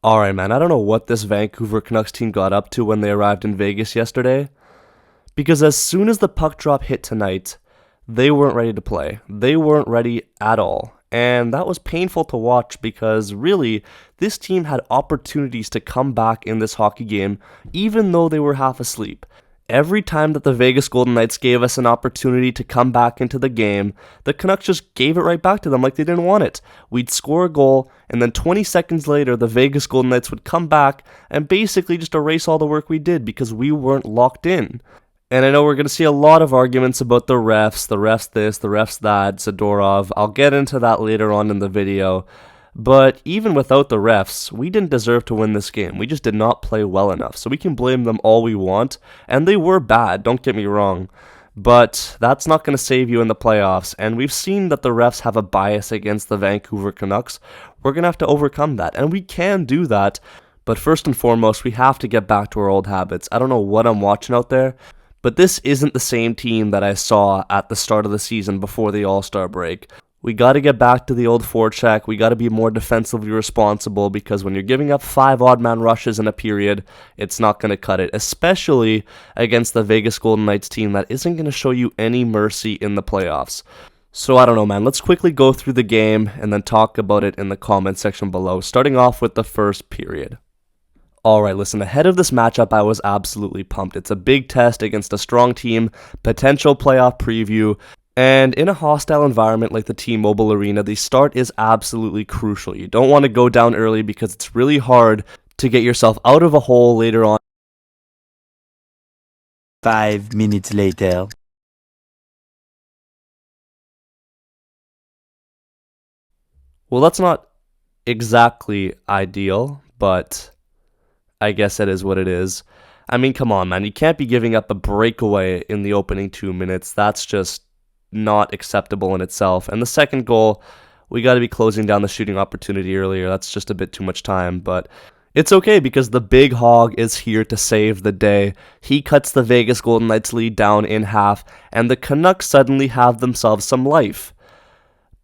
Alright, man, I don't know what this Vancouver Canucks team got up to when they arrived in Vegas yesterday, because as soon as the puck drop hit tonight, they weren't ready to play. They weren't ready at all. And that was painful to watch because really, this team had opportunities to come back in this hockey game, even though they were half asleep. Every time that the Vegas Golden Knights gave us an opportunity to come back into the game, the Canucks just gave it right back to them like they didn't want it. We'd score a goal, and then 20 seconds later, the Vegas Golden Knights would come back and basically just erase all the work we did because we weren't locked in. And I know we're going to see a lot of arguments about the refs this, the refs that, Zadorov. I'll get into that later on in the video. But even without the refs, we didn't deserve to win this game. We just did not play well enough. So we can blame them all we want. And they were bad, don't get me wrong. But that's not going to save you in the playoffs. And we've seen that the refs have a bias against the Vancouver Canucks. We're going to have to overcome that. And we can do that. But first and foremost, we have to get back to our old habits. I don't know what I'm watching out there, but this isn't the same team that I saw at the start of the season before the All-Star break. We got to get back to the old forecheck. We got to be more defensively responsible because when you're giving up 5 odd-man rushes in a period, it's not going to cut it, especially against the Vegas Golden Knights team that isn't going to show you any mercy in the playoffs. So I don't know, man. Let's quickly go through the game and then talk about it in the comment section below, starting off with the first period. Alright, listen, ahead of this matchup, I was absolutely pumped. It's a big test against a strong team, potential playoff preview, and in a hostile environment like the T-Mobile Arena, the start is absolutely crucial. You don't want to go down early because it's really hard to get yourself out of a hole later on. 5 minutes later. Well, that's not exactly ideal, but I guess it is what it is. I mean, come on, man. You can't be giving up a breakaway in the opening 2 minutes. That's just not acceptable in itself. And the second goal, we got to be closing down the shooting opportunity earlier. That's just a bit too much time, but it's okay because the big hog is here to save the day. He cuts the Vegas Golden Knights lead down in half, and the Canucks suddenly have themselves some life.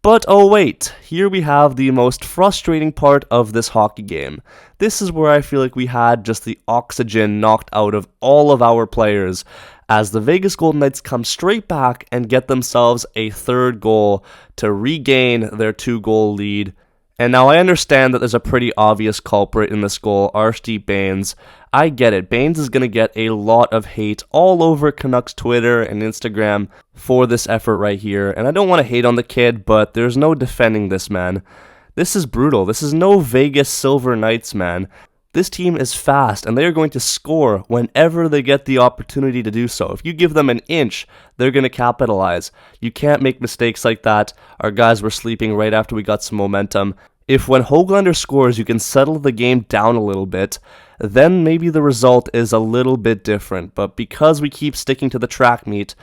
But oh wait, here we have the most frustrating part of this hockey game. This is where I feel like we had just the oxygen knocked out of all of our players as the Vegas Golden Knights come straight back and get themselves a third goal to regain their 2-goal lead. And now I understand that there's a pretty obvious culprit in this goal, Arshdeep Bains. I get it. Bains is going to get a lot of hate all over Canucks Twitter and Instagram for this effort right here. And I don't want to hate on the kid, but there's no defending this, man. This is brutal. This is no Vegas Silver Knights, man. This team is fast, and they are going to score whenever they get the opportunity to do so. If you give them an inch, they're going to capitalize. You can't make mistakes like that. Our guys were sleeping right after we got some momentum. If when Höglander scores, you can settle the game down a little bit, then maybe the result is a little bit different. But because we keep sticking to the track meet,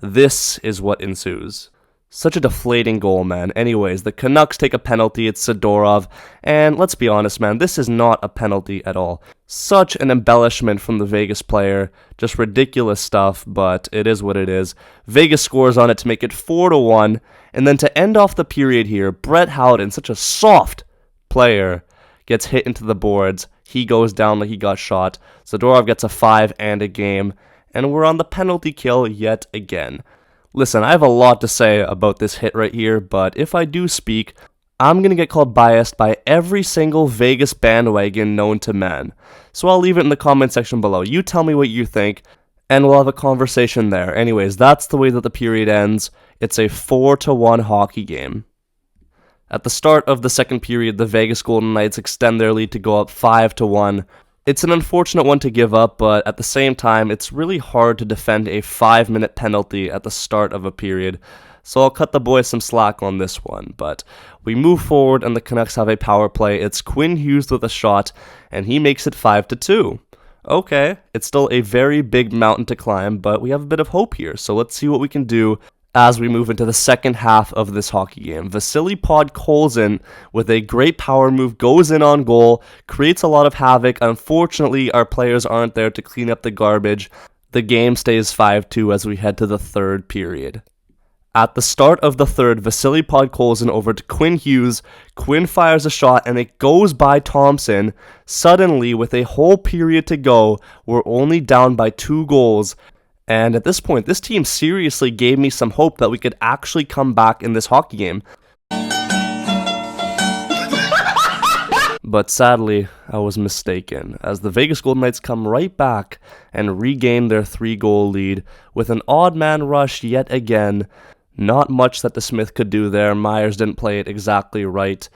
this is what ensues. Such a deflating goal, man. Anyways, the Canucks take a penalty. It's Zadorov. And let's be honest, man, this is not a penalty at all. Such an embellishment from the Vegas player. Just ridiculous stuff, but it is what it is. Vegas scores on it to make it 4-1. And then to end off the period here, Brett Howden, such a soft player, gets hit into the boards. He goes down like he got shot. Zadorov gets a 5 and a game. And we're on the penalty kill yet again. Listen, I have a lot to say about this hit right here, but if I do speak, I'm going to get called biased by every single Vegas bandwagon known to man. So I'll leave it in the comment section below. You tell me what you think, and we'll have a conversation there. Anyways, that's the way that the period ends. It's a 4-1 hockey game. At the start of the second period, the Vegas Golden Knights extend their lead to go up 5-1. It's an unfortunate one to give up, but at the same time, it's really hard to defend a 5-minute penalty at the start of a period. So I'll cut the boys some slack on this one. But we move forward and the Canucks have a power play. It's Quinn Hughes with a shot, and he makes it 5-2. Okay, it's still a very big mountain to climb, but we have a bit of hope here. So let's see what we can do as we move into the second half of this hockey game. Vasily Podkolzin, with a great power move, goes in on goal, creates a lot of havoc. Unfortunately, our players aren't there to clean up the garbage. The game stays 5-2 as we head to the third period. At the start of the third, Vasily Podkolzin over to Quinn Hughes. Quinn fires a shot and it goes by Thompson. Suddenly, with a whole period to go, we're only down by 2 goals. And at this point, this team seriously gave me some hope that we could actually come back in this hockey game. But sadly, I was mistaken, as the Vegas Golden Knights come right back and regain their 3-goal lead with an odd man rush yet again. Not much that the Smith could do there. Myers didn't play it exactly right.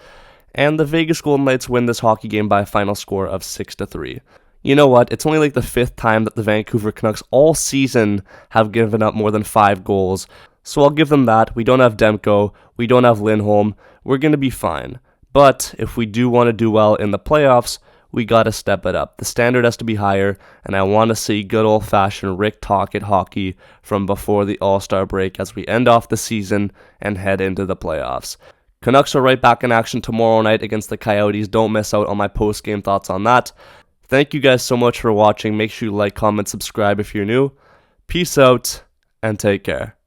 And the Vegas Golden Knights win this hockey game by a final score of 6-3. You know what? It's only like the 5th time that the Vancouver Canucks all season have given up more than 5 goals. So I'll give them that. We don't have Demko. We don't have Lindholm. We're going to be fine. But if we do want to do well in the playoffs, we got to step it up. The standard has to be higher, and I want to see good old-fashioned Rick Tocchet hockey from before the All-Star break as we end off the season and head into the playoffs. Canucks are right back in action tomorrow night against the Coyotes. Don't miss out on my post-game thoughts on that. Thank you guys so much for watching. Make sure you like, comment, subscribe if you're new. Peace out, and take care.